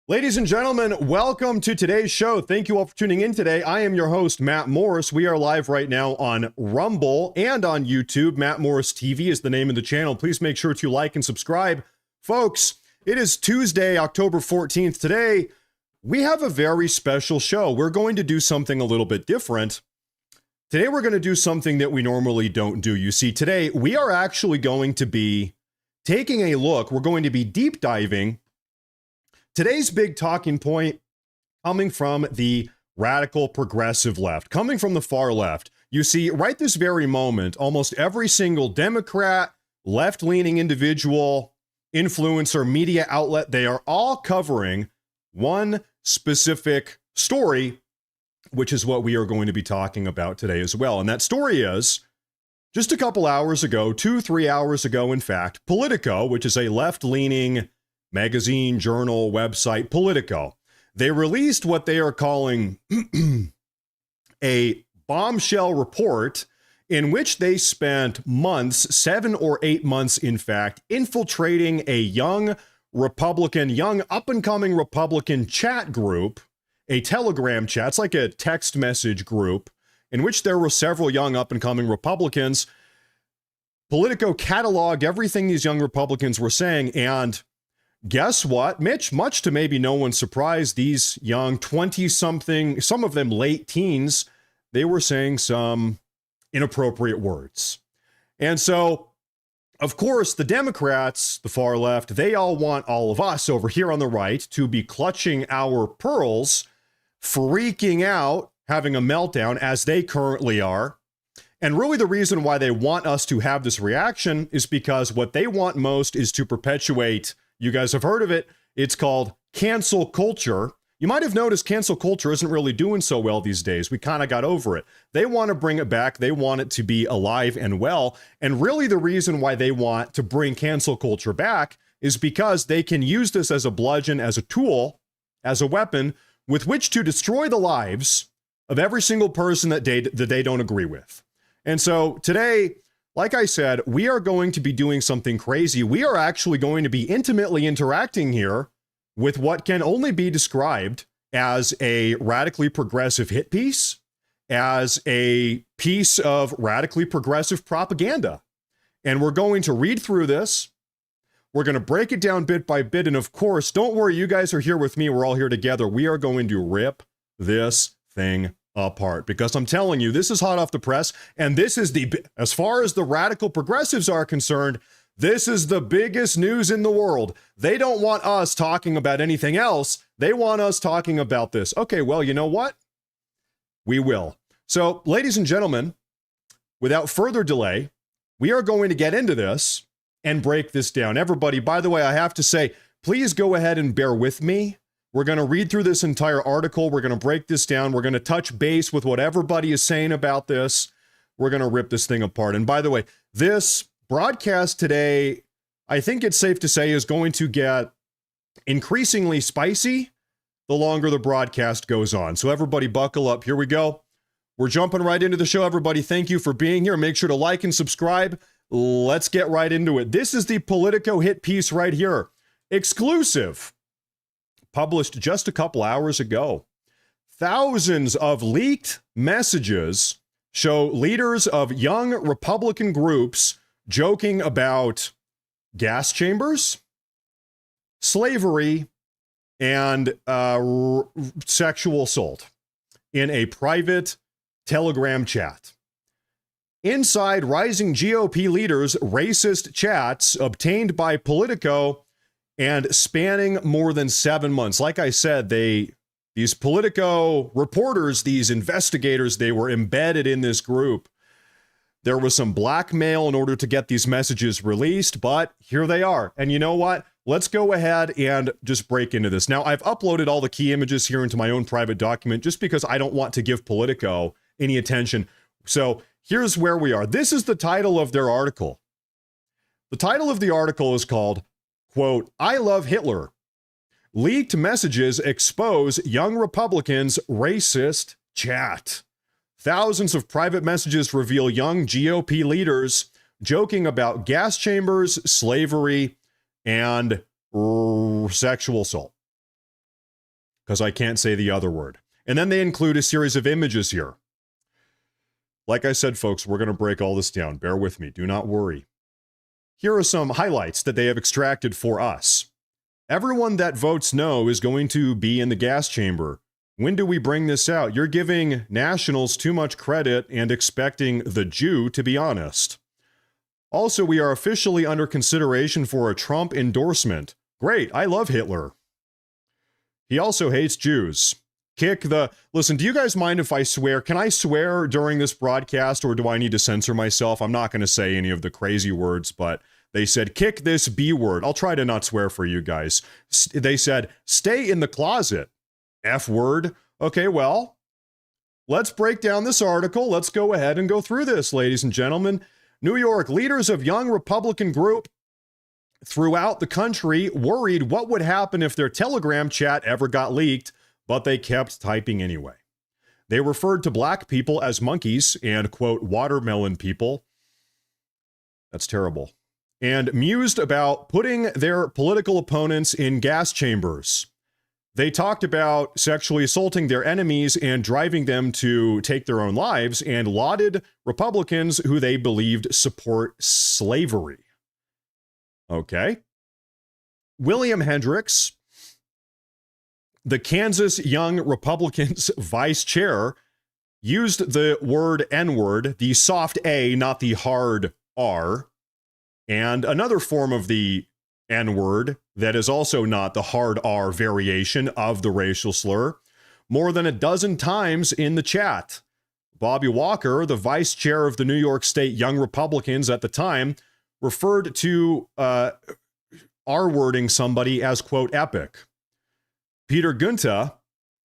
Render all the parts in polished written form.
Ladies and gentlemen, welcome to today's show. Thank you all for tuning in today. I am your host, Matt Morris. We are live right now on Rumble and on YouTube. Matt Morris TV is the name of the channel. Please make sure to like and subscribe. Folks, it is Tuesday, October 14th. Today, we have a very special show. We're going to do something a little bit different. Today, we're going to do something that we normally don't do. You see, today, we are actually going to be taking a look. We're going to be deep diving. Today's big talking point coming from the radical progressive left, coming from the far left. You see, right this very moment, almost every single Democrat, left-leaning individual, influencer, media outlet, they are all covering one specific story, which is what we are going to be talking about today as well. And that story is, just a couple hours ago, 2-3 hours ago, in fact, Politico, which is a left-leaning magazine, journal, website, Politico. They released what they are calling a bombshell report in which they spent months, 7 or 8 months, in fact, infiltrating a young Republican, young up-and-coming Republican chat group, a Telegram chat. It's like a text message group in which there were several young up-and-coming Republicans. Politico cataloged everything these young Republicans were saying, and guess what, Mitch? Much to maybe no one's surprise, these young 20-something, some of them late teens, they were saying some inappropriate words. And so, of course, the Democrats, the far left, they all want all of us over here on the right to be clutching our pearls, freaking out, having a meltdown, as they currently are. And really the reason why they want us to have this reaction is because what they want most is to perpetuate. You guys have heard of it. It's called cancel culture. You might have noticed cancel culture isn't really doing so well these days. We kind of got over it. They want to bring it back. They want it to be alive and well. And really the reason why they want to bring cancel culture back is because they can use this as a bludgeon, as a tool, as a weapon with which to destroy the lives of every single person that they don't agree with. And so today, like I said, we are going to be doing something crazy. We are actually going to be intimately interacting here with what can only be described as a radically progressive hit piece, as a piece of radically progressive propaganda. And we're going to read through this. We're going to break it down bit by bit. And of course, don't worry, you guys are here with me. We're all here together. We are going to rip this thing apart, because I'm telling you, this is hot off the press, and this is as far as the radical progressives are concerned, this is the biggest news in the world. They don't want us talking about anything else. They want us talking about this. Okay, well, you know what? We will. So, ladies and gentlemen, without further delay, we are going to get into this and break this down. Everybody, by the way, I have to say, please go ahead and bear with me. We're going to read through this entire article. We're going to break this down. We're going to touch base with what everybody is saying about this. We're going to rip this thing apart. And by the way, this broadcast today, I think it's safe to say, is going to get increasingly spicy the longer the broadcast goes on. So everybody buckle up. Here we go. We're jumping right into the show, everybody. Thank you for being here. Make sure to like and subscribe. Let's get right into it. This is the Politico hit piece right here. Exclusive. Published just a couple hours ago. Thousands of leaked messages show leaders of young Republican groups joking about gas chambers, slavery, and sexual assault in a private Telegram chat. Inside rising GOP leaders' racist chats obtained by Politico and spanning more than 7 months. Like I said, these Politico reporters, these investigators, they were embedded in this group. There was some blackmail in order to get these messages released, but here they are. And you know what? Let's go ahead and just break into this. Now, I've uploaded all the key images here into my own private document just because I don't want to give Politico any attention. So here's where we are. This is the title of their article. The title of the article is called, quote, "I love Hitler. Leaked messages expose young Republicans' racist chat." Thousands of private messages reveal young GOP leaders joking about gas chambers, slavery, and sexual assault. because I can't say the other word. And then they include a series of images here. Like I said, folks, we're going to break all this down. Bear with me. Do not worry. Here are some highlights that they have extracted for us. Everyone that votes no is going to be in the gas chamber. When do we bring this out? You're giving nationals too much credit and expecting the Jew to be honest. Also, we are officially under consideration for a Trump endorsement. Great, I love Hitler. He also hates Jews. Listen, do you guys mind if I swear? Can I swear during this broadcast, or do I need to censor myself? I'm not going to say any of the crazy words, but they said, kick this B word. I'll try to not swear for you guys. They said, stay in the closet. F word. Okay, well, let's break down this article. Let's go ahead and go through this, ladies and gentlemen. New York, leaders of young Republican group throughout the country worried what would happen if their Telegram chat ever got leaked, but they kept typing anyway. They referred to black people as monkeys and, quote, watermelon people. That's terrible. And mused about putting their political opponents in gas chambers. They talked about sexually assaulting their enemies and driving them to take their own lives, and lauded Republicans who they believed support slavery. Okay. William Hendricks, the Kansas Young Republicans vice chair, used the word N-word, the soft A, not the hard R, and another form of the N-word that is also not the hard R variation of the racial slur, more than a dozen times in the chat. Bobby Walker, the vice chair of the New York State Young Republicans at the time, referred to R-wording somebody as, quote, epic. Peter Gunta,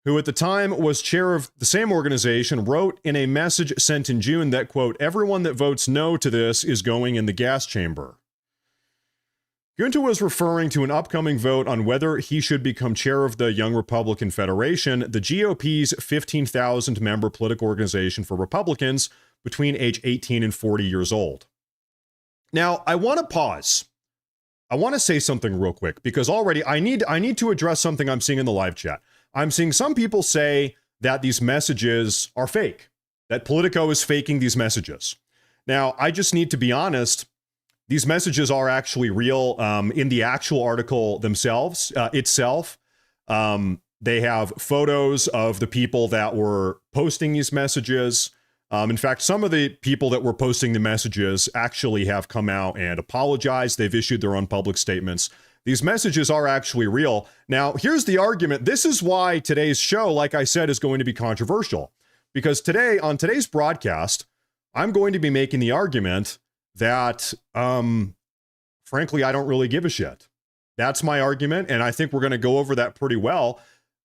who at the time was chair of the same organization, wrote in a message sent in June that, quote, everyone that votes no to this is going in the gas chamber. Gunta was referring to an upcoming vote on whether he should become chair of the Young Republican Federation, the GOP's 15,000-member political organization for Republicans between age 18 and 40 years old. Now, I want to pause. I want to say something real quick, because already I need to address something I'm seeing in the live chat. I'm seeing some people say that these messages are fake, that Politico is faking these messages. Now, I just need to be honest. These messages are actually real in the actual article themselves, itself. They have photos of the people that were posting these messages. In fact, some of the people that were posting the messages actually have come out and apologized. They've issued their own public statements. These messages are actually real. Now, here's the argument. This is why today's show, like I said, is going to be controversial. Because today, on today's broadcast, I'm going to be making the argument that, frankly, I don't really give a shit. That's my argument, and I think we're going to go over that pretty well.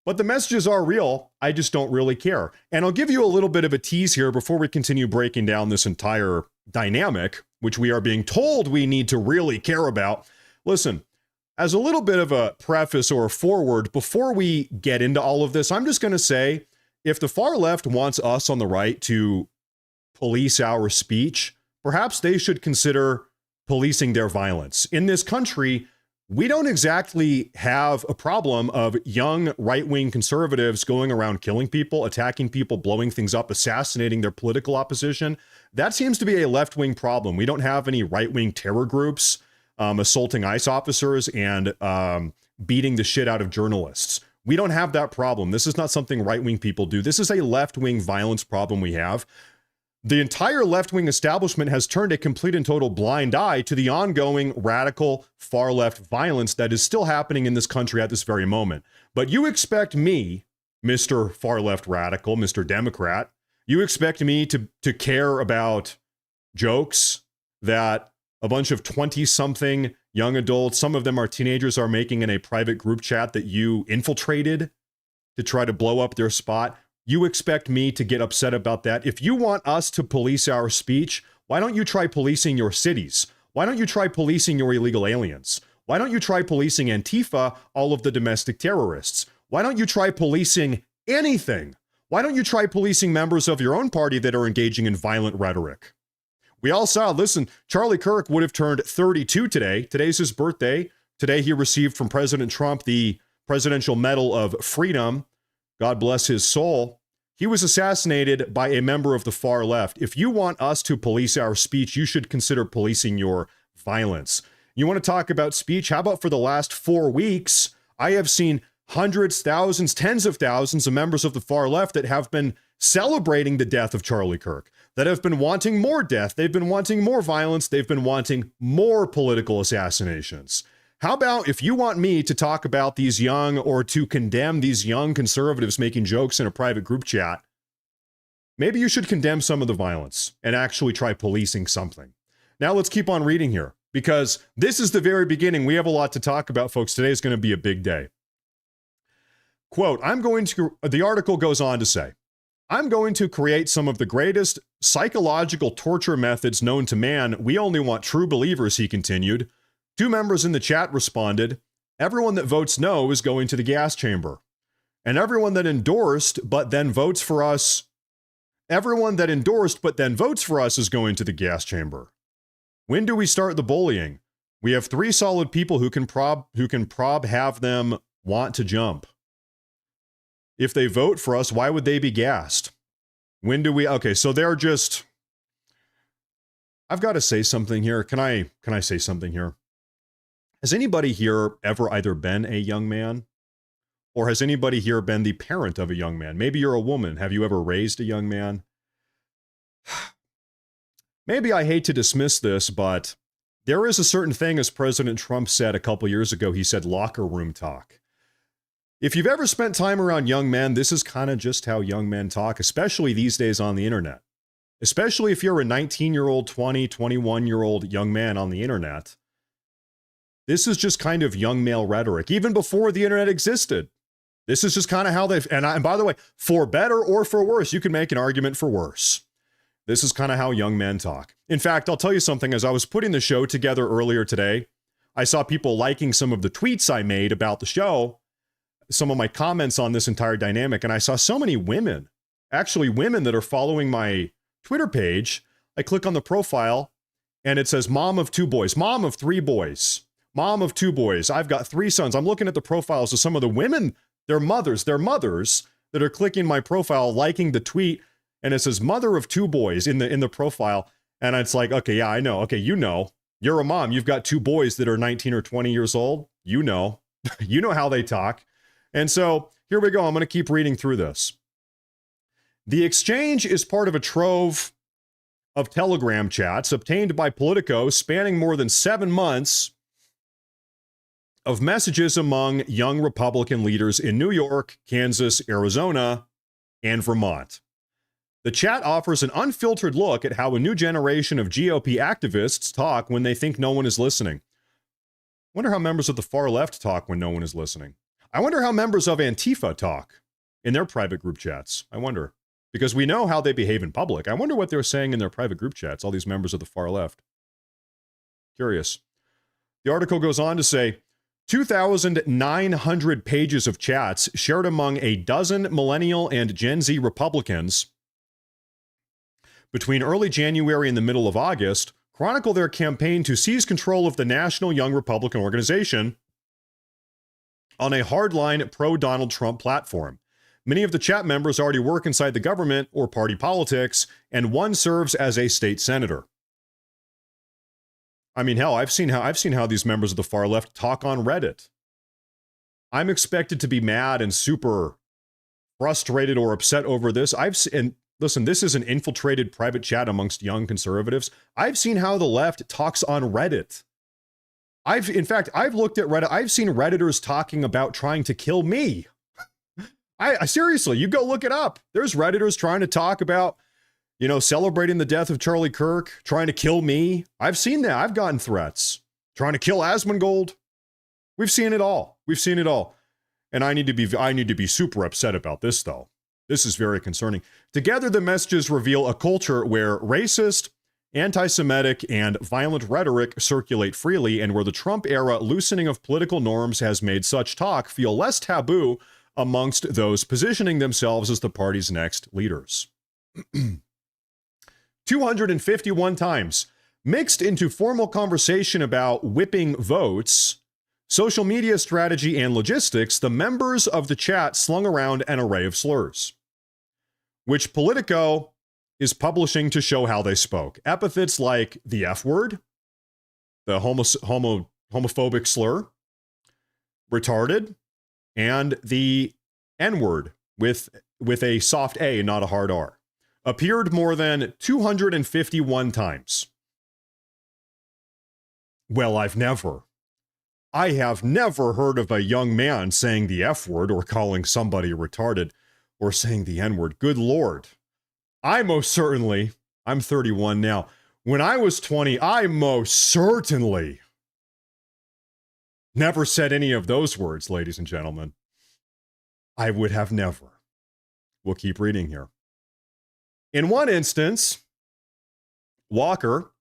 But the messages are real. I just don't really care. And I'll give you a little bit of a tease here before we continue breaking down this entire dynamic, which we are being told we need to really care about. Listen, as a little bit of a preface or a forward, before we get into all of this, I'm just going to say, if the far left wants us on the right to police our speech, perhaps they should consider policing their violence. In this country, we don't exactly have a problem of young right-wing conservatives going around killing people, attacking people, blowing things up, assassinating their political opposition. That seems to be a left-wing problem. We don't have any right-wing terror groups assaulting ICE officers and beating the shit out of journalists. We don't have that problem. This is not something right-wing people do. This is a left-wing violence problem we have. The entire left-wing establishment has turned a complete and total blind eye to the ongoing radical far-left violence that is still happening in this country at this very moment. But you expect me, Mr. Far-left radical, Mr. Democrat, you expect me to care about jokes that a bunch of 20-something young adults, some of them are teenagers, are making in a private group chat that you infiltrated to try to blow up their spot? You expect me to get upset about that? If you want us to police our speech, why don't you try policing your cities? Why don't you try policing your illegal aliens? Why don't you try policing Antifa, all of the domestic terrorists? Why don't you try policing anything? Why don't you try policing members of your own party that are engaging in violent rhetoric? We all saw, listen, Charlie Kirk would have turned 32 today. Today's his birthday. Today he received from President Trump the Presidential Medal of Freedom, God bless his soul, he was assassinated by a member of the far left. If you want us to police our speech, you should consider policing your violence. You want to talk about speech? How about for the last 4 weeks, I have seen hundreds, thousands, tens of thousands of members of the far left that have been celebrating the death of Charlie Kirk, that have been wanting more death. They've been wanting more violence. They've been wanting more political assassinations. How about if you want me to talk about these young or to condemn these young conservatives making jokes in a private group chat, maybe you should condemn some of the violence and actually try policing something. Now let's keep on reading here, because this is the very beginning. We have a lot to talk about, folks. Today is going to be a big day. Quote, the article goes on to say, I'm going to create some of the greatest psychological torture methods known to man. We only want true believers, he continued. 2 members in the chat responded, everyone that votes no is going to the gas chamber. And everyone that endorsed but then votes for us is going to the gas chamber. When do we start the bullying? We have 3 solid people who can have them want to jump. If they vote for us, why would they be gassed? When do we... Okay, so they're just... I've got to say something here. Can I say something here? Has anybody here ever either been a young man, or has anybody here been the parent of a young man? Maybe you're a woman. Have you ever raised a young man? Maybe I hate to dismiss this, but there is a certain thing, as President Trump said a couple years ago, he said locker room talk. If you've ever spent time around young men, this is kind of just how young men talk, especially these days on the internet. Especially if you're a 19-year-old, 20, 21-year-old young man on the internet. This is just kind of young male rhetoric, even before the internet existed. This is just kind of how and by the way, for better or for worse, you can make an argument for worse. This is kind of how young men talk. In fact, I'll tell you something. As I was putting the show together earlier today, I saw people liking some of the tweets I made about the show, some of my comments on this entire dynamic, and I saw so many women, actually women that are following my Twitter page. I click on the profile, and it says mom of 2 boys, mom of 3 boys, mom of 2 boys. I've got 3 sons. I'm looking at the profiles of some of the women, their mothers that are clicking my profile, liking the tweet, and it says mother of 2 boys in the profile. And it's like, okay, yeah, I know. Okay, you know, you're a mom. You've got 2 boys that are 19 or 20 years old. You know, you know how they talk. And so here we go. I'm going to keep reading through this. The exchange is part of a trove of Telegram chats obtained by Politico spanning more than 7 months of messages among young Republican leaders in New York, Kansas, Arizona, and Vermont. The chat offers an unfiltered look at how a new generation of GOP activists talk when they think no one is listening. Wonder how members of the far left talk when no one is listening. I wonder how members of Antifa talk in their private group chats. I wonder. Because we know how they behave in public. I wonder what they're saying in their private group chats, all these members of the far left. Curious. The article goes on to say, 2,900 pages of chats shared among a dozen millennial and Gen Z Republicans between early January and the middle of August chronicle their campaign to seize control of the National Young Republican Organization on a hardline pro-Donald Trump platform. Many of the chat members already work inside the government or party politics, and one serves as a state senator. I mean, hell, I've seen how these members of the far left talk on Reddit. I'm expected to be mad and super frustrated or upset over this. And listen, this is an infiltrated private chat amongst young conservatives. I've seen how the left talks on Reddit. In fact, I've looked at Reddit. I've seen Redditors talking about trying to kill me. I seriously, you go look it up. There's Redditors trying to talk about, you know, celebrating the death of Charlie Kirk, trying to kill me. I've seen that. I've gotten threats. Trying to kill Asmongold. We've seen it all. We've seen it all. And I need to be super upset about this, though. This is very concerning. Together, the messages reveal a culture where racist, anti-Semitic, and violent rhetoric circulate freely, and where the Trump-era loosening of political norms has made such talk feel less taboo amongst those positioning themselves as the party's next leaders. 251 times. Mixed into formal conversation about whipping votes, social media strategy, and logistics, the members of the chat slung around an array of slurs, which Politico is publishing to show how they spoke. Epithets like the F word, the homophobic slur, retarded, and the N word with a soft A and not a hard R appeared more than 251 times. Well, I have never heard of a young man saying the F word or calling somebody retarded or saying the N word. Good Lord. I'm 31 now. When I was 20, I most certainly never said any of those words, ladies and gentlemen. I would have never. We'll keep reading here. In one instance, Walker,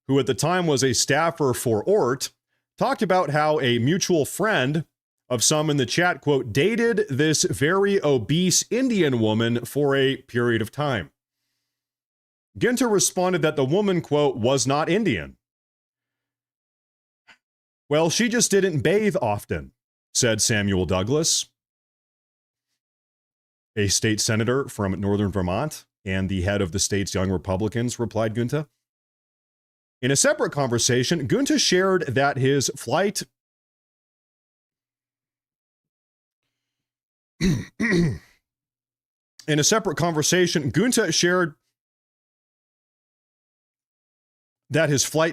who at the time was a staffer for Ort, talked about how a mutual friend of some in the chat, quote, dated this very obese Indian woman for a period of time. Ginter responded that the woman, quote, was not Indian. Well, she just didn't bathe often, said Samuel Douglas, a state senator from northern Vermont and the head of the state's Young Republicans, replied Gunta. In a separate conversation, Gunta shared that his flight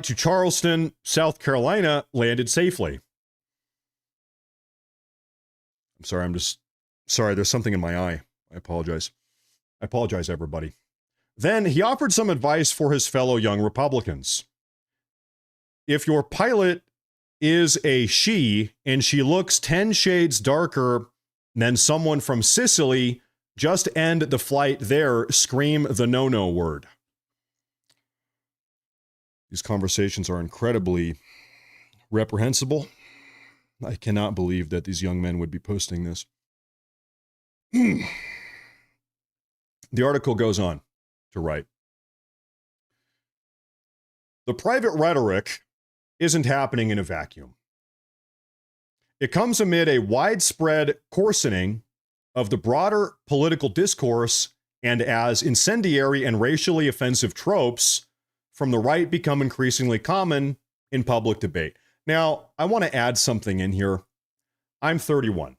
to Charleston, South Carolina, landed safely. I'm sorry, there's something in my eye. I apologize. I apologize, everybody. Then he offered some advice for his fellow Young Republicans. If your pilot is a she and she looks 10 shades darker than someone from Sicily, just end the flight there. Scream the no-no word. These conversations are incredibly reprehensible. I cannot believe that these young men would be posting this. The article goes on to write, the private rhetoric isn't happening in a vacuum. It comes amid a widespread coarsening of the broader political discourse and as incendiary and racially offensive tropes from the right become increasingly common in public debate. Now, I want to add something in here. I'm 31.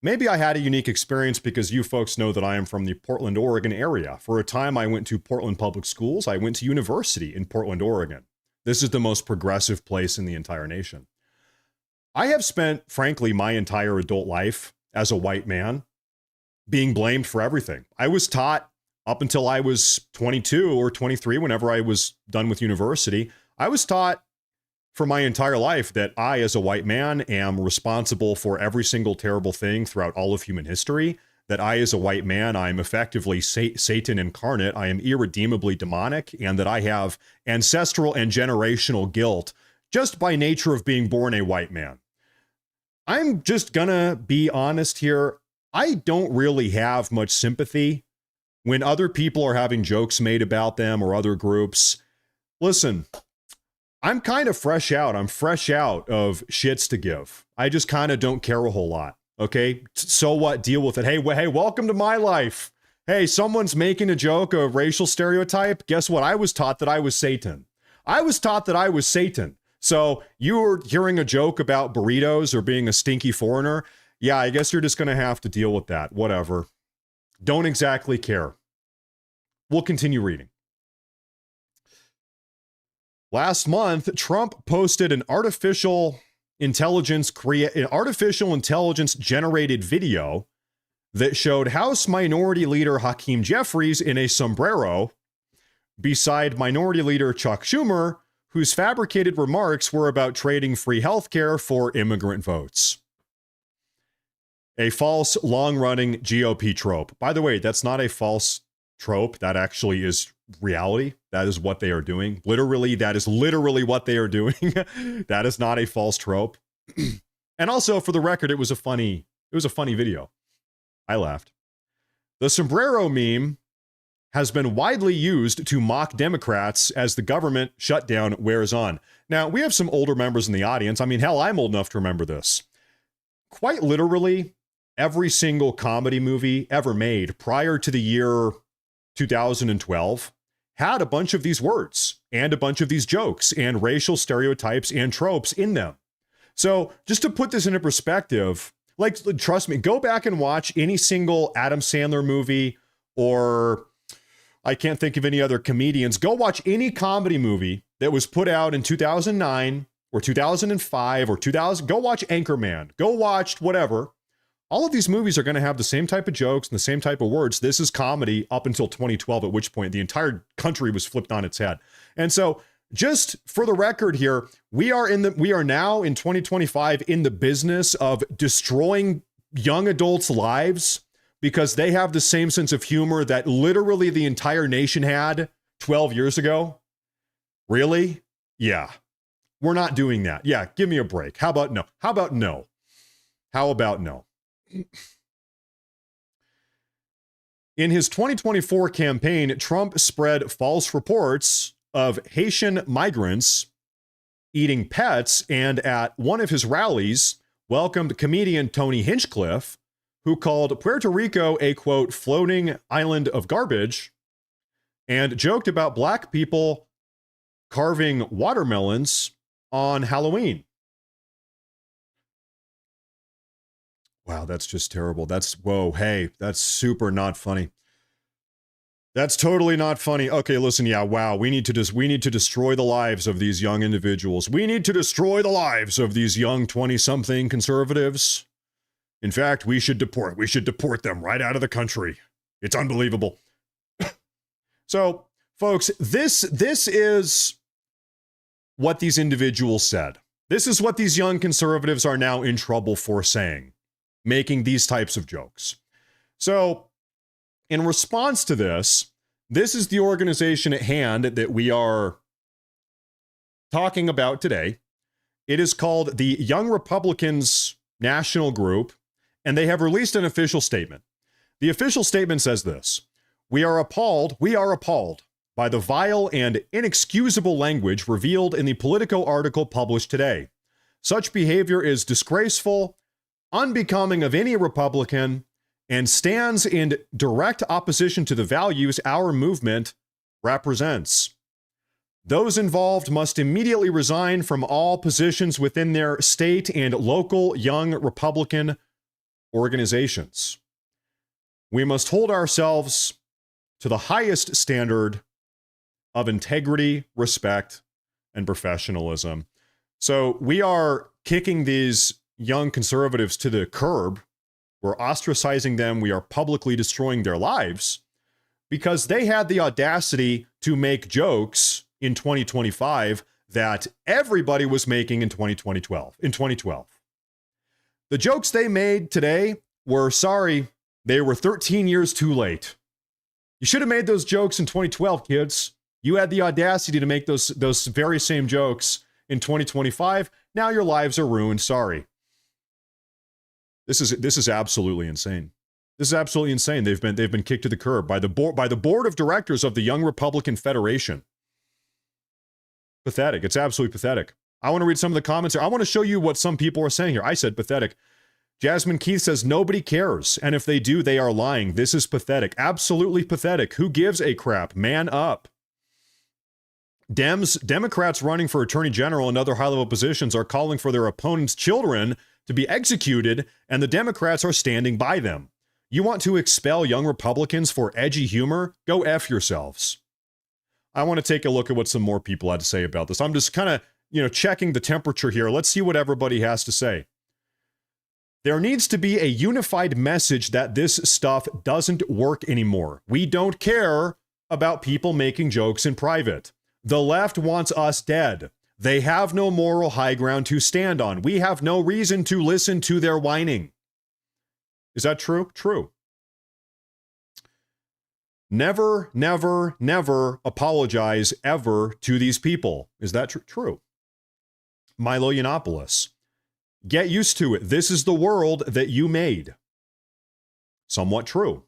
Maybe I had a unique experience because you folks know that I am from the Portland, Oregon area. For a time, I went to Portland Public Schools. I went to university in Portland, Oregon. This is the most progressive place in the entire nation. I have spent, frankly, my entire adult life as a white man being blamed for everything. I was taught up until I was 22 or 23, whenever I was done with university, I was taught for my entire life that I, as a white man, am responsible for every single terrible thing throughout all of human history. That I, as a white man, I'm effectively Satan incarnate. I am irredeemably demonic, and that I have ancestral and generational guilt just by nature of being born a white man. I'm just gonna be honest here. I don't really have much sympathy when other people are having jokes made about them or other groups. Listen, I'm kind of fresh out. I'm fresh out of shits to give. I just kind of don't care a whole lot. Okay, so what? Deal with it. Hey, welcome to my life. Hey, someone's making a joke, a racial stereotype. Guess what? I was taught that I was Satan. So you were hearing a joke about burritos or being a stinky foreigner. Yeah, I guess you're just going to have to deal with that. Whatever. Don't exactly care. We'll continue reading. Last month, Trump posted an artificial intelligence generated video that showed House Minority Leader Hakeem Jeffries in a sombrero beside Minority Leader Chuck Schumer, whose fabricated remarks were about trading free healthcare for immigrant votes. A false, long-running GOP trope. By the way, that's not a false trope. That actually is reality. That is what they are doing. That is literally what they are doing. That is not a false trope. And also, for the record, it was a funny video. I laughed. The sombrero meme has been widely used to mock Democrats as the government shutdown wears on. Now, we have some older members in the audience. I mean, hell, I'm old enough to remember this. Quite literally, every single comedy movie ever made prior to the year 2012 had a bunch of these words and a bunch of these jokes and racial stereotypes and tropes in them. So just to put this into perspective, like, trust me, go back and watch any single Adam Sandler movie, or I can't think of any other comedians. Go watch any comedy movie that was put out in 2009 or 2005 or 2000. Go watch Anchorman. Go watch whatever. All of these movies are going to have the same type of jokes and the same type of words. This is comedy up until 2012, at which point the entire country was flipped on its head. And so, just for the record here, we are now in 2025 in the business of destroying young adults' lives because they have the same sense of humor that literally the entire nation had 12 years ago. Really? Yeah. We're not doing that. Yeah, give me a break. How about no? How about no? How about no? In his 2024 campaign, Trump spread false reports of Haitian migrants eating pets, and at one of his rallies, welcomed comedian Tony Hinchcliffe, who called Puerto Rico a, quote, floating island of garbage, and joked about black people carving watermelons on Halloween. Wow, that's just terrible. Whoa, hey, that's super not funny. That's totally not funny. Okay, listen, yeah, wow, we need to destroy the lives of these young individuals. We need to destroy the lives of these young 20-something conservatives. In fact, we should deport them right out of the country. It's unbelievable. So, folks, this is what these individuals said. This is what these young conservatives are now in trouble for saying, making these types of jokes. So, in response to this is the organization at hand that we are talking about today. It is called the Young Republicans National Group, and they have released an official statement. The official statement says this: we are appalled by the vile and inexcusable language revealed in the Politico article published today. Such behavior is disgraceful, unbecoming of any Republican, and stands in direct opposition to the values our movement represents. Those involved must immediately resign from all positions within their state and local young Republican organizations. We must hold ourselves to the highest standard of integrity, respect, and professionalism. So we are kicking these young conservatives to the curb. We're ostracizing them. We are publicly destroying their lives because they had the audacity to make jokes in 2025 that everybody was making in 2012. The jokes they made today were, sorry, they were 13 years too late. You should have made those jokes in 2012, kids. You had the audacity to make those very same jokes in 2025. Now your lives are ruined. Sorry. This is absolutely insane. This is absolutely insane. They've been kicked to the curb by the board of directors of the Young Republican Federation. Pathetic. It's absolutely pathetic. I want to read some of the comments here. I want to show you what some people are saying here. I said pathetic. Jasmine Keith says nobody cares, and if they do, they are lying. This is pathetic. Absolutely pathetic. Who gives a crap? Man up. Democrats running for attorney general and other high-level positions are calling for their opponents' children to be executed, and the Democrats are standing by them. You want to expel young Republicans for edgy humor? Go F yourselves. I want to take a look at what some more people had to say about this. I'm just kind of, checking the temperature here. Let's see what everybody has to say. There needs to be a unified message that this stuff doesn't work anymore. We don't care about people making jokes in private. The left wants us dead. They have no moral high ground to stand on. We have no reason to listen to their whining. Is that true? True. Never, never, never apologize ever to these people. Is that true? Milo Yiannopoulos. Get used to it. This is the world that you made. Somewhat true.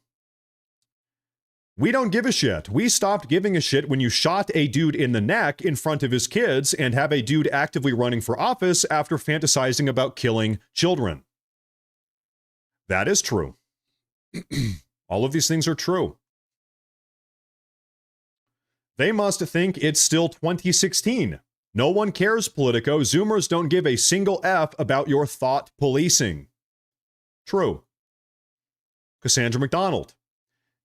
We don't give a shit. We stopped giving a shit when you shot a dude in the neck in front of his kids and have a dude actively running for office after fantasizing about killing children. That is true. All of these things are true. They must think it's still 2016. No one cares, Politico. Zoomers don't give a single F about your thought policing. True. Cassandra McDonald.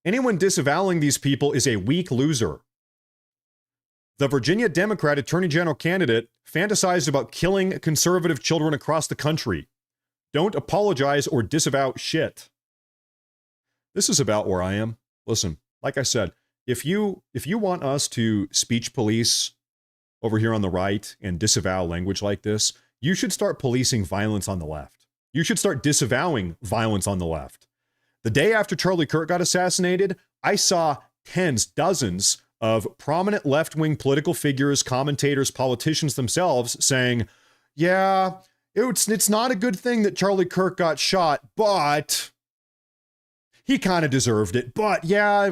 Anyone disavowing these people is a weak loser. The Virginia Democrat Attorney General candidate fantasized about killing conservative children across the country. Don't apologize or disavow shit. This is about where I am. Listen, like I said, if you want us to speech police over here on the right and disavow language like this, you should start policing violence on the left. You should start disavowing violence on the left. The day after Charlie Kirk got assassinated, I saw tens, dozens of prominent left-wing political figures, commentators, politicians themselves saying, yeah, it's not a good thing that Charlie Kirk got shot, but he kind of deserved it. But yeah,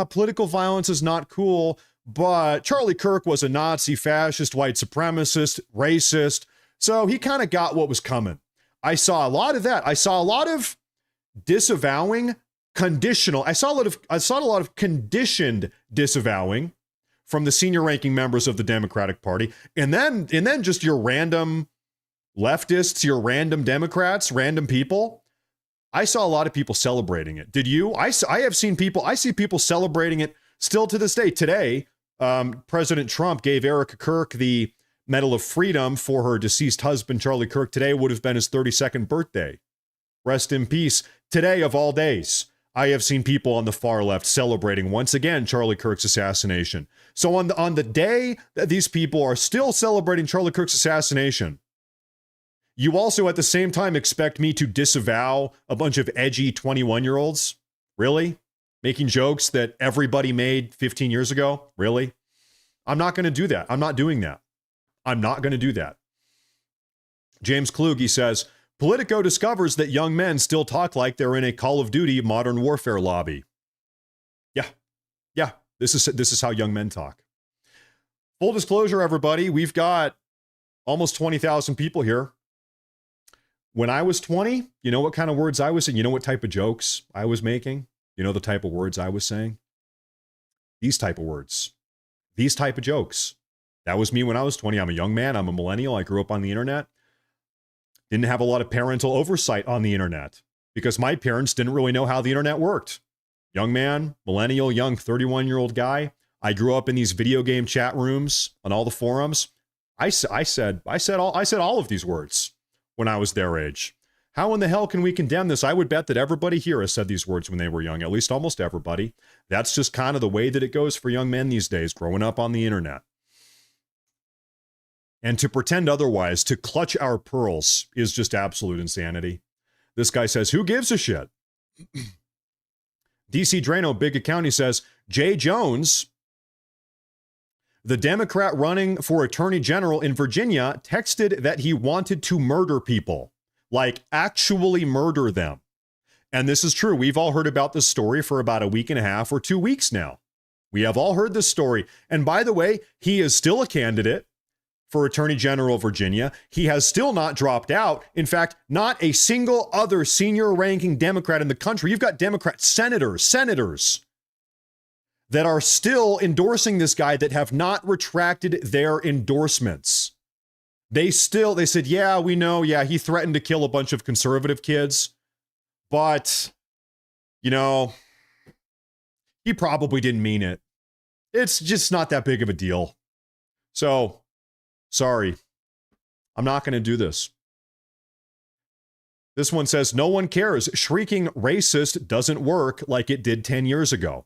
political violence is not cool, but Charlie Kirk was a Nazi, fascist, white supremacist, racist, so he kind of got what was coming. I saw a lot of that. I saw a lot of disavowing, conditional. I saw a lot of conditioned disavowing from the senior ranking members of the Democratic Party, and then just your random leftists, your random Democrats, random people. I saw a lot of people celebrating it. Did you? I see people celebrating it still to this day. Today, President Trump gave Erica Kirk the Medal of Freedom for her deceased husband, Charlie Kirk. Today would have been his 32nd birthday. Rest in peace. Today of all days, I have seen people on the far left celebrating once again Charlie Kirk's assassination. So on the day that these people are still celebrating Charlie Kirk's assassination, you also at the same time expect me to disavow a bunch of edgy 21-year-olds? Really? Making jokes that everybody made 15 years ago? Really? I'm not going to do that. I'm not doing that. I'm not going to do that. James Kluge says, Politico discovers that young men still talk like they're in a Call of Duty Modern Warfare lobby. Yeah. This is how young men talk. Full disclosure, everybody, we've got almost 20,000 people here. When I was 20, you know what kind of words I was saying? You know what type of jokes I was making? You know the type of words I was saying? These type of words. These type of jokes. That was me when I was 20. I'm a young man. I'm a millennial. I grew up on the internet. Didn't have a lot of parental oversight on the internet because my parents didn't really know how the internet worked. Young man, millennial, young 31-year-old guy. I grew up in these video game chat rooms on all the forums. I said all of these words when I was their age. How in the hell can we condemn this? I would bet that everybody here has said these words when they were young, at least almost everybody. That's just kind of the way that it goes for young men these days, growing up on the internet. And to pretend otherwise, to clutch our pearls, is just absolute insanity. This guy says, who gives a shit? DC Drano, Big County says, Jay Jones, the Democrat running for Attorney General in Virginia, texted that he wanted to murder people. Like, actually murder them. And this is true. We've all heard about this story for about a week and a half or 2 weeks now. We have all heard this story. And by the way, he is still a candidate for Attorney General of Virginia. He has still not dropped out. In fact, not a single other senior ranking Democrat in the country. You've got Democrat senators that are still endorsing this guy that have not retracted their endorsements. They said, yeah, we know. Yeah, he threatened to kill a bunch of conservative kids, but, you know, he probably didn't mean it. It's just not that big of a deal. So, sorry, I'm not going to do this. This one says, no one cares. Shrieking racist doesn't work like it did 10 years ago.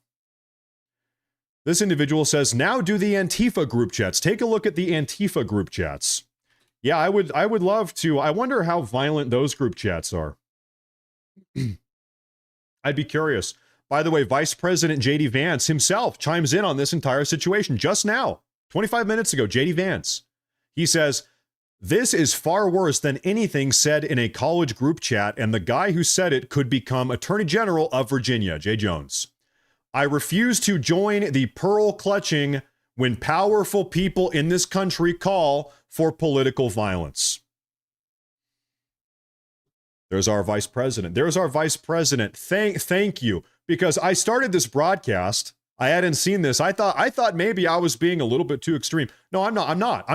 This individual says, now do the Antifa group chats. Take a look at the Antifa group chats. Yeah, I would love to. I wonder how violent those group chats are. I'd be curious. By the way, Vice President J.D. Vance himself chimes in on this entire situation just now, 25 minutes ago. J.D. Vance. He says, this is far worse than anything said in a college group chat, and the guy who said it could become Attorney General of Virginia, Jay Jones. I refuse to join the pearl clutching when powerful people in this country call for political violence. There's our vice president. There's our vice president. Thank you. Because I started this broadcast. I hadn't seen this. I thought maybe I was being a little bit too extreme. No, I'm not.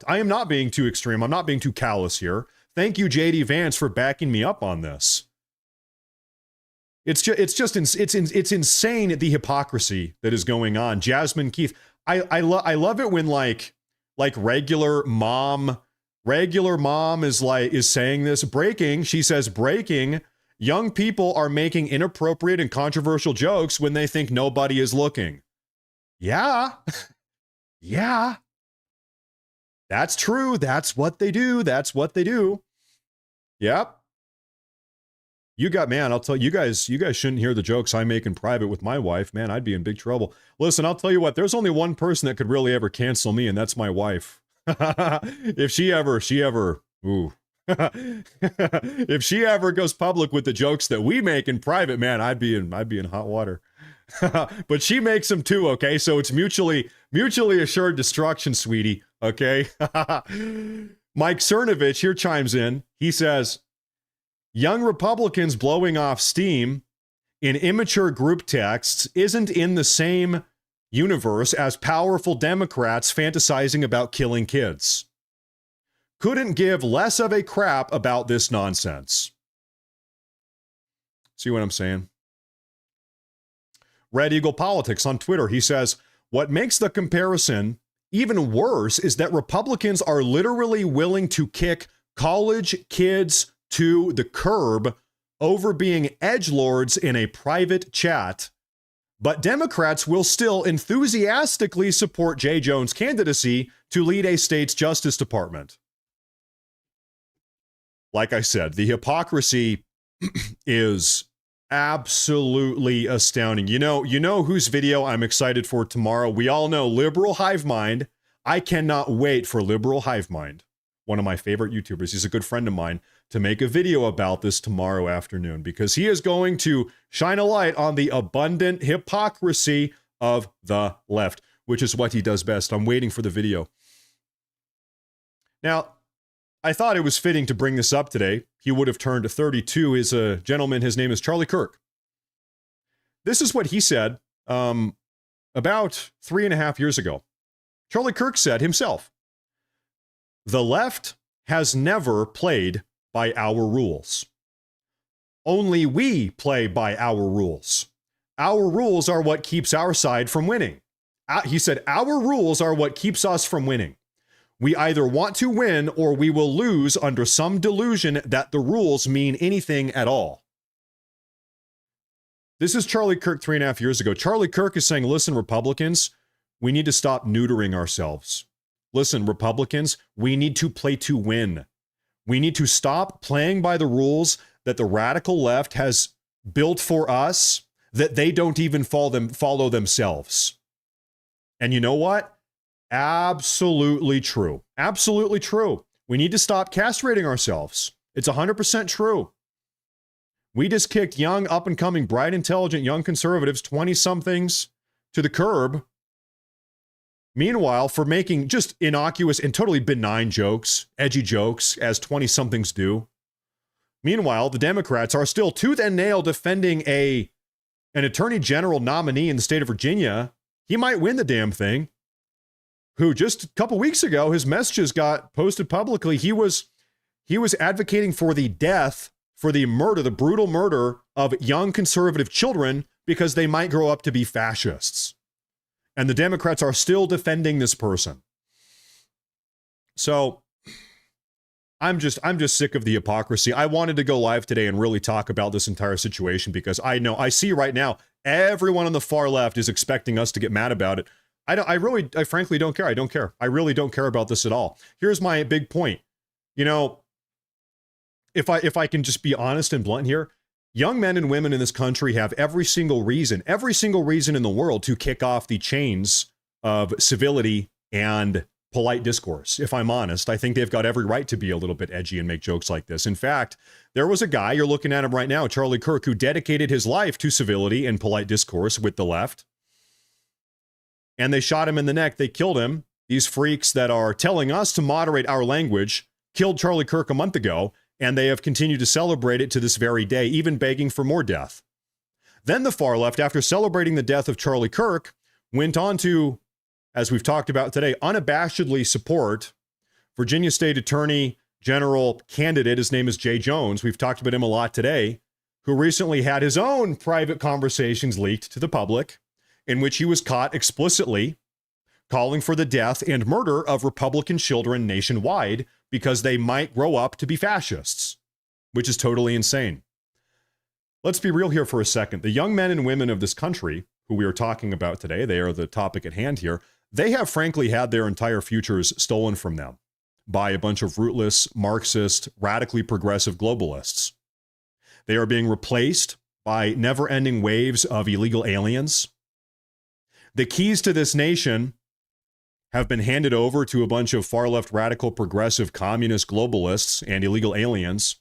I am not being too extreme. I'm not being too callous here. Thank you, JD Vance, for backing me up on this. It's insane the hypocrisy that is going on. Jasmine Keith, I love it when like regular mom is saying this. Breaking, she says, breaking. Young people are making inappropriate and controversial jokes when they think nobody is looking. Yeah. Yeah. That's true. That's what they do. Yep. Man, I'll tell you guys shouldn't hear the jokes I make in private with my wife. Man, I'd be in big trouble. Listen, I'll tell you what, there's only one person that could really ever cancel me, and that's my wife. If she ever, if she ever goes public with the jokes that we make in private, man, I'd be in hot water. But she makes them too, okay? So it's mutually assured destruction, sweetie, okay? Mike Cernovich here chimes in. He says, young Republicans blowing off steam in immature group texts isn't in the same universe as powerful Democrats fantasizing about killing kids. Couldn't give less of a crap about this nonsense. See what I'm saying? Red Eagle Politics on Twitter, he says, what makes the comparison even worse is that Republicans are literally willing to kick college kids to the curb over being edgelords in a private chat, but Democrats will still enthusiastically support Jay Jones' candidacy to lead a state's Justice Department. Like I said, the hypocrisy is absolutely astounding. You know whose video I'm excited for tomorrow? We all know Liberal Hive Mind. I cannot wait for Liberal Hive Mind, one of my favorite YouTubers. He's a good friend of mine, to make a video about this tomorrow afternoon, because he is going to shine a light on the abundant hypocrisy of the left, which is what he does best. I'm waiting for the video. Now, I thought it was fitting to bring this up today. He would have turned 32. Is a gentleman, his name is Charlie Kirk. This is what he said about 3.5 years ago. Charlie Kirk said himself, the left has never played by our rules. Only we play by our rules. Our rules are what keeps our side from winning. He said, our rules are what keeps us from winning. We either want to win or we will lose under some delusion that the rules mean anything at all. This is Charlie Kirk 3.5 years ago. Charlie Kirk is saying, listen, Republicans, we need to stop neutering ourselves. Listen, Republicans, we need to play to win. We need to stop playing by the rules that the radical left has built for us, that they don't even follow themselves. And you know what? Absolutely true. Absolutely true. We need to stop castrating ourselves. It's 100% true. We just kicked young, up-and-coming, bright, intelligent, young conservatives, 20-somethings, to the curb. Meanwhile, for making just innocuous and totally benign jokes, edgy jokes, as 20-somethings do. Meanwhile, the Democrats are still tooth and nail defending an attorney general nominee in the state of Virginia. He might win the damn thing. Who just a couple weeks ago, his messages got posted publicly. He was advocating for the death, for the murder, the brutal murder of young conservative children because they might grow up to be fascists. And the Democrats are still defending this person. So I'm just sick of the hypocrisy. I wanted to go live today and really talk about this entire situation because I see right now everyone on the far left is expecting us to get mad about it. I frankly don't care. I don't care. I really don't care about this at all. Here's my big point. You know, if I can just be honest and blunt here, young men and women in this country have every single reason in the world to kick off the chains of civility and polite discourse. If I'm honest, I think they've got every right to be a little bit edgy and make jokes like this. In fact, there was a guy, you're looking at him right now, Charlie Kirk, who dedicated his life to civility and polite discourse with the left. And they shot him in the neck. They killed him. These freaks that are telling us to moderate our language killed Charlie Kirk a month ago, and they have continued to celebrate it to this very day, even begging for more death. Then the far left, after celebrating the death of Charlie Kirk, went on to, as we've talked about today, unabashedly support Virginia State Attorney General candidate. His name is Jay Jones. We've talked about him a lot today, who recently had his own private conversations leaked to the public, in which he was caught explicitly calling for the death and murder of Republican children nationwide because they might grow up to be fascists, which is totally insane. Let's be real here for a second. The young men and women of this country who we are talking about today, they are the topic at hand here, they have frankly had their entire futures stolen from them by a bunch of rootless, Marxist, radically progressive globalists. They are being replaced by never-ending waves of illegal aliens. The keys to this nation have been handed over to a bunch of far-left, radical, progressive, communist globalists and illegal aliens.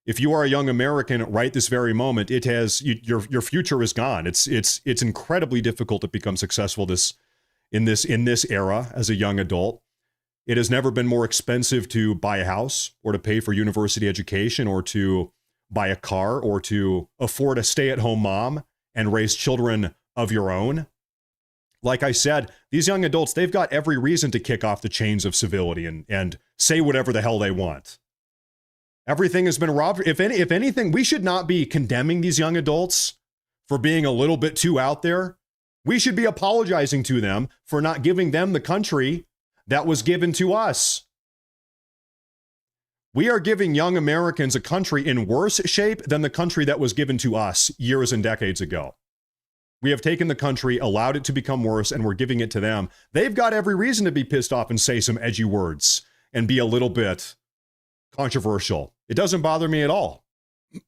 If you are a young American right this very moment, it has your future is gone. It's incredibly difficult to become successful in this era as a young adult. It has never been more expensive to buy a house or to pay for university education or to buy a car or to afford a stay-at-home mom and raise children of your own. Like I said, these young adults, they've got every reason to kick off the chains of civility and say whatever the hell they want. Everything has been robbed. If anything, we should not be condemning these young adults for being a little bit too out there. We should be apologizing to them for not giving them the country that was given to us. We are giving young Americans a country in worse shape than the country that was given to us years and decades ago. We have taken the country, allowed it to become worse, and we're giving it to them. They've got every reason to be pissed off and say some edgy words and be a little bit controversial. It doesn't bother me at all.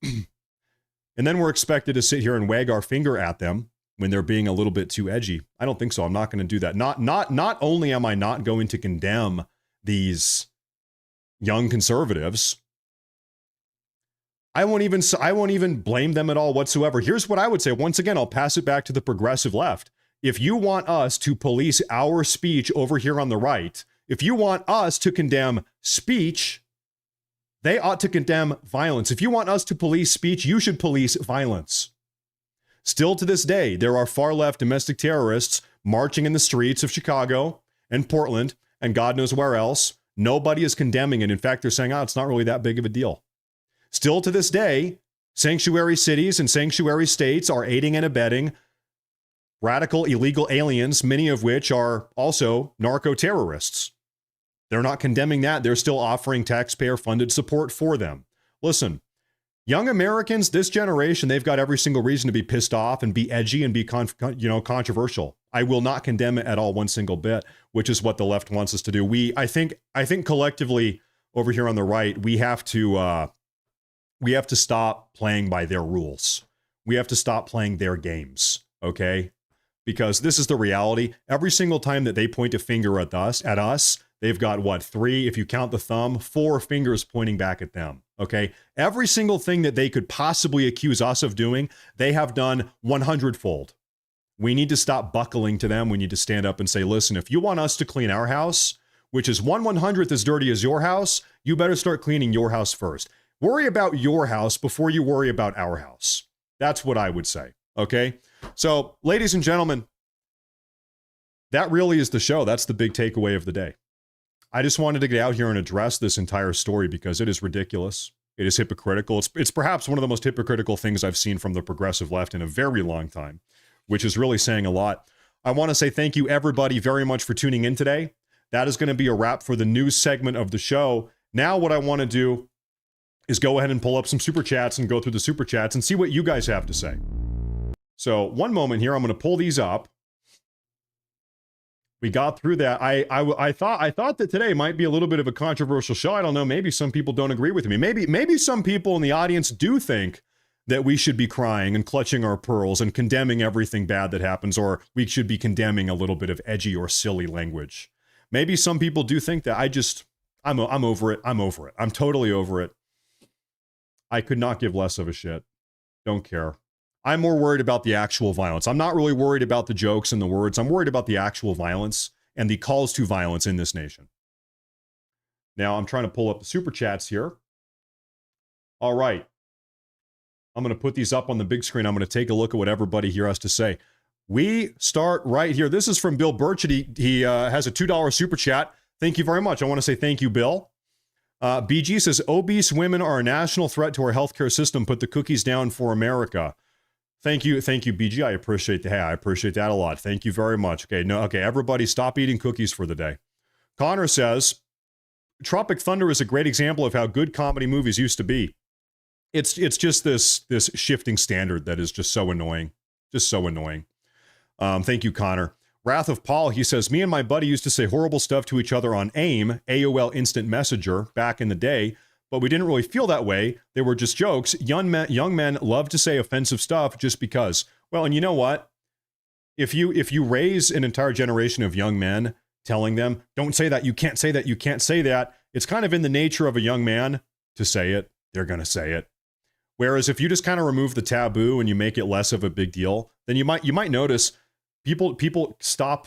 And then we're expected to sit here and wag our finger at them when they're being a little bit too edgy. I don't think so. I'm not going to do that. Not only am I not going to condemn these young conservatives, I won't even blame them at all whatsoever. Here's what I would say. Once again, I'll pass it back to the progressive left. If you want us to police our speech over here on the right, if you want us to condemn speech, they ought to condemn violence. If you want us to police speech, you should police violence. Still to this day, there are far-left domestic terrorists marching in the streets of Chicago and Portland and God knows where else. Nobody is condemning it. In fact, they're saying, it's not really that big of a deal. Still to this day, sanctuary cities and sanctuary states are aiding and abetting radical illegal aliens, many of which are also narco-terrorists. They're not condemning that. They're still offering taxpayer-funded support for them. Listen, young Americans, this generation, they've got every single reason to be pissed off and be edgy and be controversial. I will not condemn it at all one single bit, which is what the left wants us to do. I think collectively over here on the right, we have to stop playing by their rules. We have to stop playing their games, okay? Because this is the reality. Every single time that they point a finger at us, they've got, 3, if you count the thumb, 4 fingers pointing back at them, okay? Every single thing that they could possibly accuse us of doing, they have done 100-fold. We need to stop buckling to them. We need to stand up and say, listen, if you want us to clean our house, which is 1/100th as dirty as your house, you better start cleaning your house first. Worry about your house before you worry about our house. That's what I would say, okay? So, ladies and gentlemen, that really is the show. That's the big takeaway of the day. I just wanted to get out here and address this entire story because it is ridiculous. It is hypocritical. It's perhaps one of the most hypocritical things I've seen from the progressive left in a very long time, which is really saying a lot. I want to say thank you, everybody, very much for tuning in today. That is going to be a wrap for the news segment of the show. Now what I want to do is go ahead and pull up some super chats and go through the super chats and see what you guys have to say. So one moment here, I'm going to pull these up. We got through that. I thought that today might be a little bit of a controversial show. I don't know. Maybe some people don't agree with me. Maybe some people in the audience do think that we should be crying and clutching our pearls and condemning everything bad that happens, or we should be condemning a little bit of edgy or silly language. Maybe some people do think that. I'm over it. I'm over it. I'm totally over it. I could not give less of a shit. Don't care. I'm more worried about the actual violence. I'm not really worried about the jokes and the words. I'm worried about the actual violence and the calls to violence in this nation. Now, I'm trying to pull up the super chats here. All right. I'm going to put these up on the big screen. I'm going to take a look at what everybody here has to say. We start right here. This is from Bill Burchett. He has a $2 super chat. Thank you very much. I want to say thank you, Bill. BG says, obese women are a national threat to our healthcare system. Put the cookies down for America. Thank you, BG. I appreciate that. Hey, I appreciate that a lot. Thank you very much. Okay, everybody stop eating cookies for the day. Connor says, Tropic Thunder is a great example of how good comedy movies used to be. It's just this shifting standard that is just so annoying. Just so annoying. Thank you, Connor. Wrath of Paul, he says, me and my buddy used to say horrible stuff to each other on AIM, AOL Instant Messenger, back in the day, but we didn't really feel that way. They were just jokes. Young men love to say offensive stuff just because. Well, and you know what? If you raise an entire generation of young men telling them, don't say that, you can't say that, you can't say that, it's kind of in the nature of a young man to say it. They're going to say it. Whereas if you just kind of remove the taboo and you make it less of a big deal, then you might notice people stop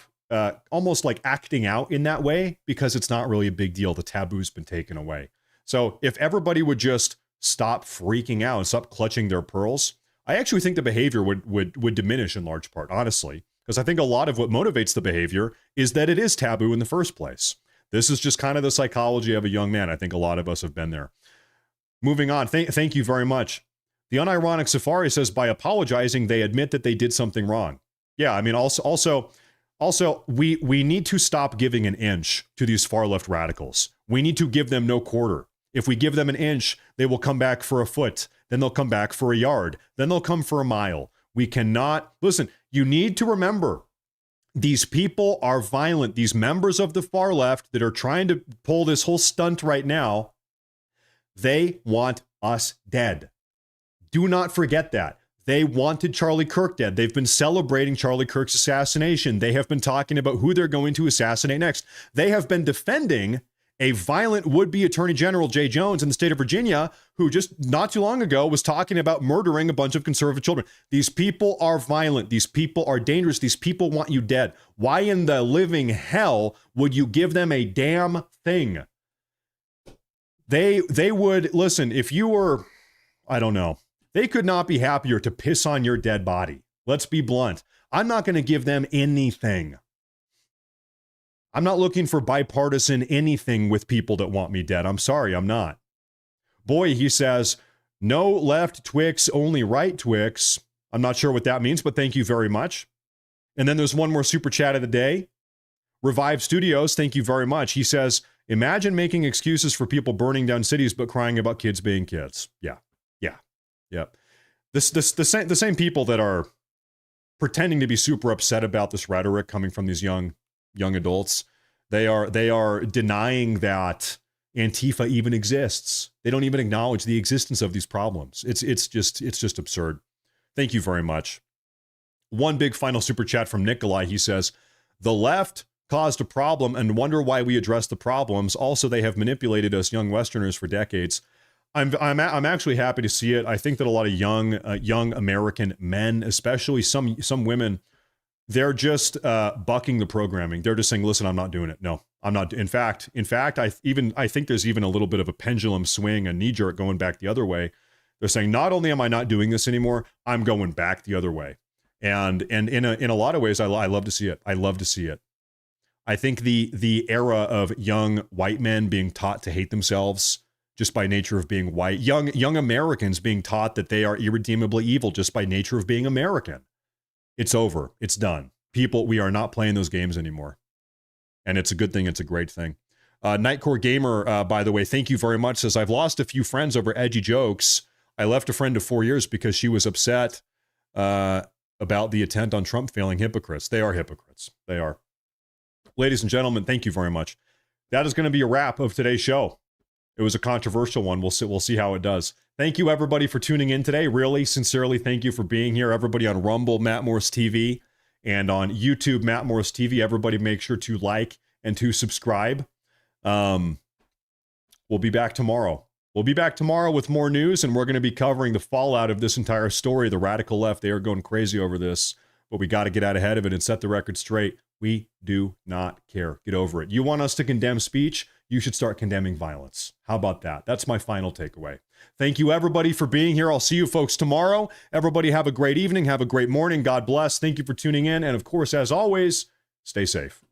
almost like acting out in that way because it's not really a big deal. The taboo's been taken away. So if everybody would just stop freaking out and stop clutching their pearls, I actually think the behavior would diminish in large part, honestly, because I think a lot of what motivates the behavior is that it is taboo in the first place. This is just kind of the psychology of a young man. I think a lot of us have been there. Moving on. Thank you very much. The Unironic Safari says, by apologizing, they admit that they did something wrong. Yeah, I mean, also, we need to stop giving an inch to these far left radicals. We need to give them no quarter. If we give them an inch, they will come back for a foot. Then they'll come back for a yard. Then they'll come for a mile. We cannot, listen, you need to remember, these people are violent. These members of the far left that are trying to pull this whole stunt right now, they want us dead. Do not forget that. They wanted Charlie Kirk dead. They've been celebrating Charlie Kirk's assassination. They have been talking about who they're going to assassinate next. They have been defending a violent would-be Attorney General, Jay Jones, in the state of Virginia, who just not too long ago was talking about murdering a bunch of conservative children. These people are violent. These people are dangerous. These people want you dead. Why in the living hell would you give them a damn thing? They would, listen, if you were, I don't know, they could not be happier to piss on your dead body. Let's be blunt. I'm not going to give them anything. I'm not looking for bipartisan anything with people that want me dead. I'm sorry, I'm not. Boy, he says, no left Twix, only right Twix. I'm not sure what that means, but thank you very much. And then there's one more super chat of the day. Revive Studios, thank you very much. He says, imagine making excuses for people burning down cities but crying about kids being kids. Yeah. The same people that are pretending to be super upset about this rhetoric coming from these young adults, they are denying that Antifa even exists. They don't even acknowledge the existence of these problems. It's just absurd. Thank you very much. One big final super chat from Nikolai. He says, the left caused a problem and wonder why we address the problems. Also, they have manipulated us young Westerners for decades. I'm actually happy to see it. I think that a lot of young American men, especially some women, they're just bucking the programming. They're just saying, listen, I'm not doing it. No, I'm not. In fact, I think there's even a little bit of a pendulum swing, a knee jerk going back the other way. They're saying, not only am I not doing this anymore, I'm going back the other way. And in a lot of ways, I love to see it. I love to see it. I think the era of young white men being taught to hate themselves just by nature of being white, young Americans being taught that they are irredeemably evil just by nature of being American. It's over. It's done. People, we are not playing those games anymore. And it's a good thing. It's a great thing. Nightcore Gamer, by the way, thank you very much, says, I've lost a few friends over edgy jokes. I left a friend of 4 years because she was upset about the attempt on Trump failing. Hypocrites. They are hypocrites. They are. Ladies and gentlemen, thank you very much. That is going to be a wrap of today's show. It was a controversial one. We'll see how it does. Thank you, everybody, for tuning in today. Really, sincerely, thank you for being here. Everybody on Rumble, Matt Morris TV, and on YouTube, Matt Morris TV. Everybody make sure to like and to subscribe. We'll be back tomorrow. We'll be back tomorrow with more news, and we're going to be covering the fallout of this entire story. The radical left, they are going crazy over this, but we got to get out ahead of it and set the record straight. We do not care. Get over it. You want us to condemn speech? You should start condemning violence. How about that? That's my final takeaway. Thank you, everybody, for being here. I'll see you folks tomorrow. Everybody have a great evening. Have a great morning. God bless. Thank you for tuning in. And of course, as always, stay safe.